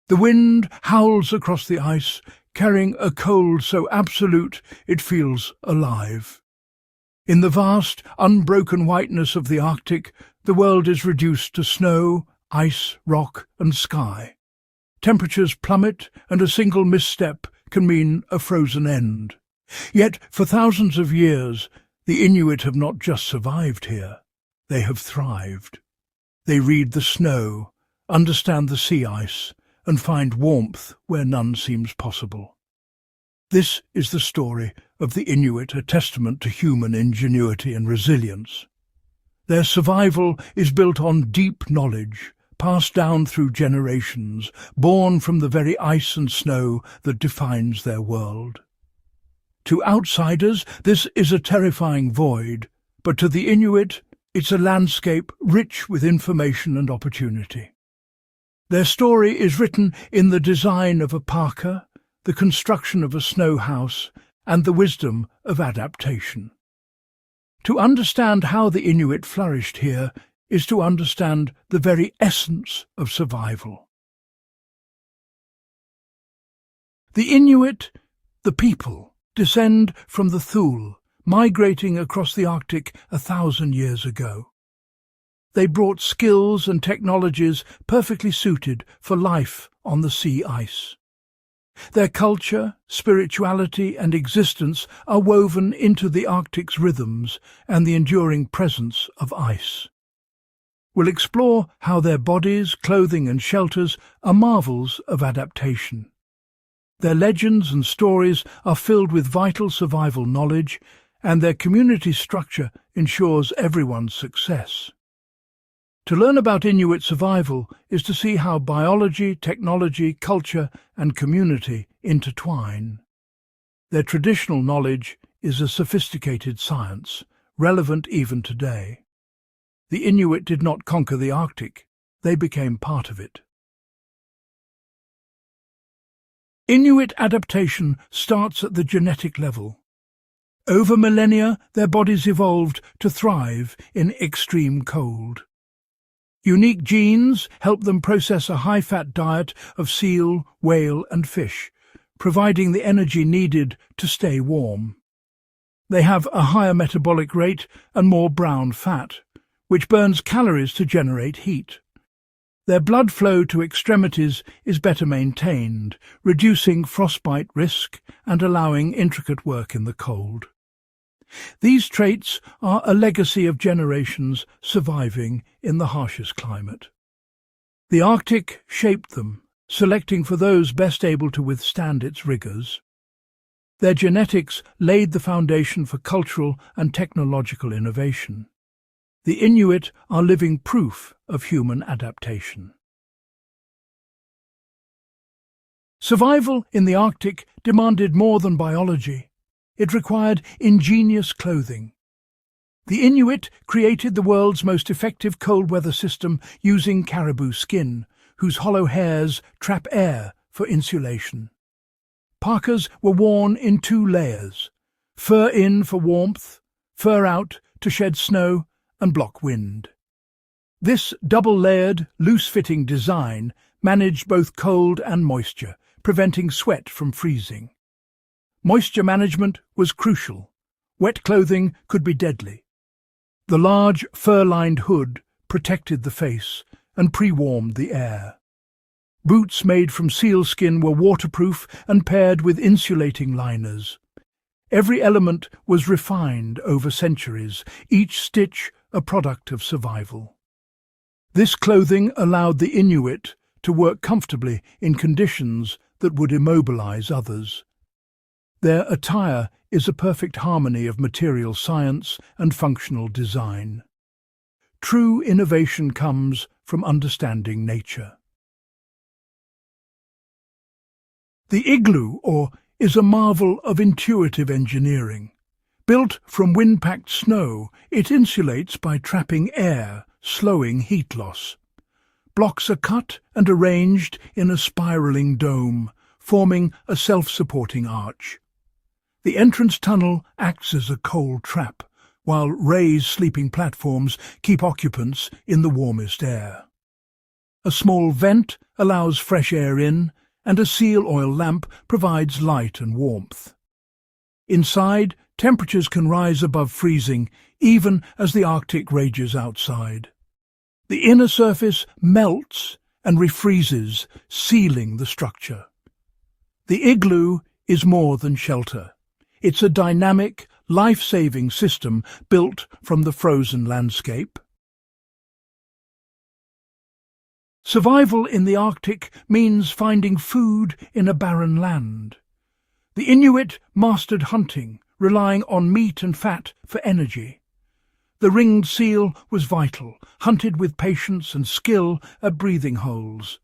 The wind howls across the ice, carrying a cold so absolute it feels alive. In the vast, unbroken whiteness of the Arctic, the world is reduced to snow, ice, rock and sky. Temperatures plummet, and a single misstep can mean a frozen end. Yet, for thousands of years, the Inuit have not just survived here. They have thrived. They read the snow, understand the sea ice, and find warmth where none seems possible. This is the story of the Inuit, a testament to human ingenuity and resilience. Their survival is built on deep knowledge, passed down through generations, born from the very ice and snow that defines their world. To outsiders, this is a terrifying void, but to the Inuit, it's a landscape rich with information and opportunity. Their story is written in the design of a parka, the construction of a snow house, and the wisdom of adaptation. To understand how the Inuit flourished here is to understand the very essence of survival. The Inuit, the people, descend from the Thule, migrating across the Arctic 1,000 years ago. They brought skills and technologies perfectly suited for life on the sea ice. Their culture, spirituality and existence are woven into the Arctic's rhythms and the enduring presence of ice. We'll explore how their bodies, clothing and shelters are marvels of adaptation. Their legends and stories are filled with vital survival knowledge, and their community structure ensures everyone's success. To learn about Inuit survival is to see how biology, technology, culture and community intertwine. Their traditional knowledge is a sophisticated science, relevant even today. The Inuit did not conquer the Arctic, they became part of it. Inuit adaptation starts at the genetic level. Over millennia, their bodies evolved to thrive in extreme cold. Unique genes help them process a high-fat diet of seal, whale and fish, providing the energy needed to stay warm. They have a higher metabolic rate and more brown fat, which burns calories to generate heat. Their blood flow to extremities is better maintained, reducing frostbite risk and allowing intricate work in the cold. These traits are a legacy of generations surviving in the harshest climate. The Arctic shaped them, selecting for those best able to withstand its rigours. Their genetics laid the foundation for cultural and technological innovation. The Inuit are living proof of human adaptation. Survival in the Arctic demanded more than biology. It required ingenious clothing. The Inuit created the world's most effective cold weather system using caribou skin, whose hollow hairs trap air for insulation. Parkas were worn in 2 layers, fur in for warmth, fur out to shed snow and block wind. This double-layered, loose-fitting design managed both cold and moisture, preventing sweat from freezing. Moisture management was crucial. Wet clothing could be deadly. The large, fur-lined hood protected the face and pre-warmed the air. Boots made from sealskin were waterproof and paired with insulating liners. Every element was refined over centuries, each stitch a product of survival. This clothing allowed the Inuit to work comfortably in conditions that would immobilize others. Their attire is a perfect harmony of material science and functional design. True innovation comes from understanding nature. The igloo, is a marvel of intuitive engineering. Built from wind-packed snow, it insulates by trapping air, slowing heat loss. Blocks are cut and arranged in a spiralling dome, forming a self-supporting arch. The entrance tunnel acts as a cold trap, while raised sleeping platforms keep occupants in the warmest air. A small vent allows fresh air in, and a seal oil lamp provides light and warmth. Inside, temperatures can rise above freezing, even as the Arctic rages outside. The inner surface melts and refreezes, sealing the structure. The igloo is more than shelter. It's a dynamic, life-saving system built from the frozen landscape. Survival in the Arctic means finding food in a barren land. The Inuit mastered hunting, relying on meat and fat for energy. The ringed seal was vital, hunted with patience and skill at breathing holes.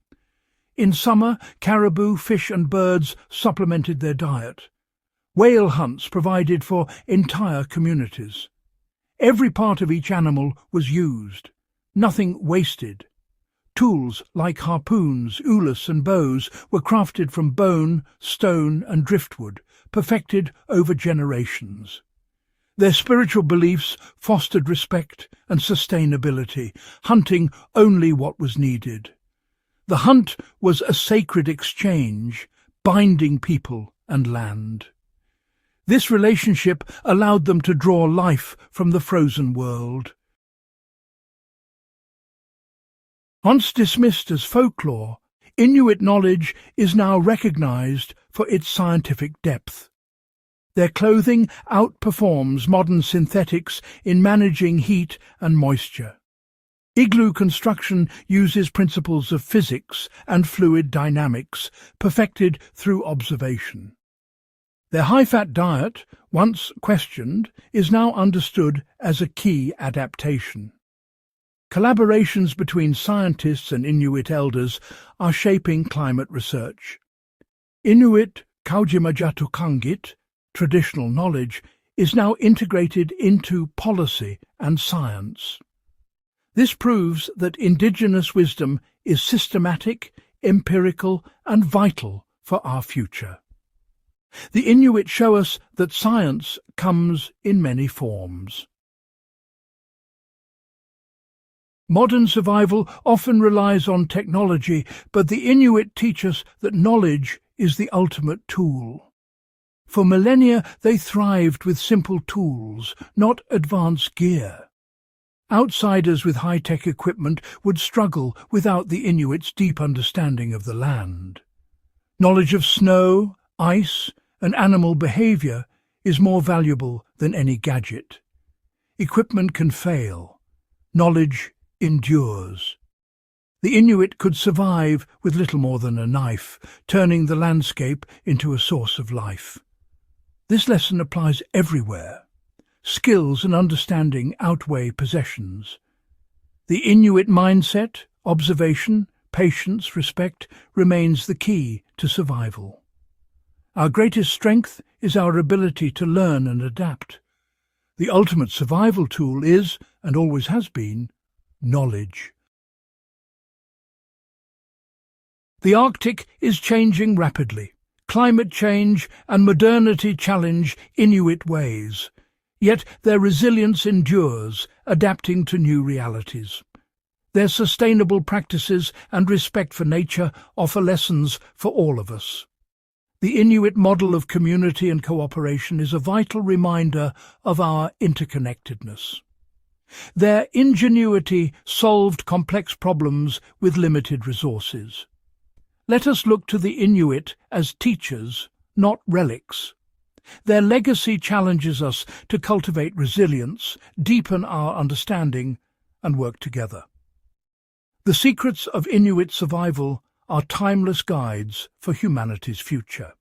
In summer, caribou, fish and birds supplemented their diet. Whale hunts provided for entire communities. Every part of each animal was used, nothing wasted. Tools like harpoons, ulus and bows were crafted from bone, stone and driftwood, perfected over generations. Their spiritual beliefs fostered respect and sustainability, hunting only what was needed. The hunt was a sacred exchange, binding people and land. This relationship allowed them to draw life from the frozen world. Once dismissed as folklore, Inuit knowledge is now recognized for its scientific depth. Their clothing outperforms modern synthetics in managing heat and moisture. Igloo construction uses principles of physics and fluid dynamics, perfected through observation. Their high-fat diet, once questioned, is now understood as a key adaptation. Collaborations between scientists and Inuit elders are shaping climate research. Inuit Kaujimajatuqangit, traditional knowledge, is now integrated into policy and science. This proves that indigenous wisdom is systematic, empirical and vital for our future. The Inuit show us that science comes in many forms. Modern survival often relies on technology, but the Inuit teach us that knowledge is the ultimate tool. For millennia they thrived with simple tools, not advanced gear. Outsiders with high-tech equipment would struggle without the Inuits' deep understanding of the land. Knowledge of snow, ice, and animal behavior is more valuable than any gadget. Equipment can fail. Knowledge endures. The Inuit could survive with little more than a knife, turning the landscape into a source of life. This lesson applies everywhere. Skills and understanding outweigh possessions. The Inuit mindset, observation, patience, respect remains the key to survival. Our greatest strength is our ability to learn and adapt. The ultimate survival tool is, and always has been, knowledge. The Arctic is changing rapidly. Climate change and modernity challenge Inuit ways. Yet their resilience endures, adapting to new realities. Their sustainable practices and respect for nature offer lessons for all of us. The Inuit model of community and cooperation is a vital reminder of our interconnectedness. Their ingenuity solved complex problems with limited resources. Let us look to the Inuit as teachers, not relics. Their legacy challenges us to cultivate resilience, deepen our understanding, and work together. The secrets of Inuit survival are timeless guides for humanity's future.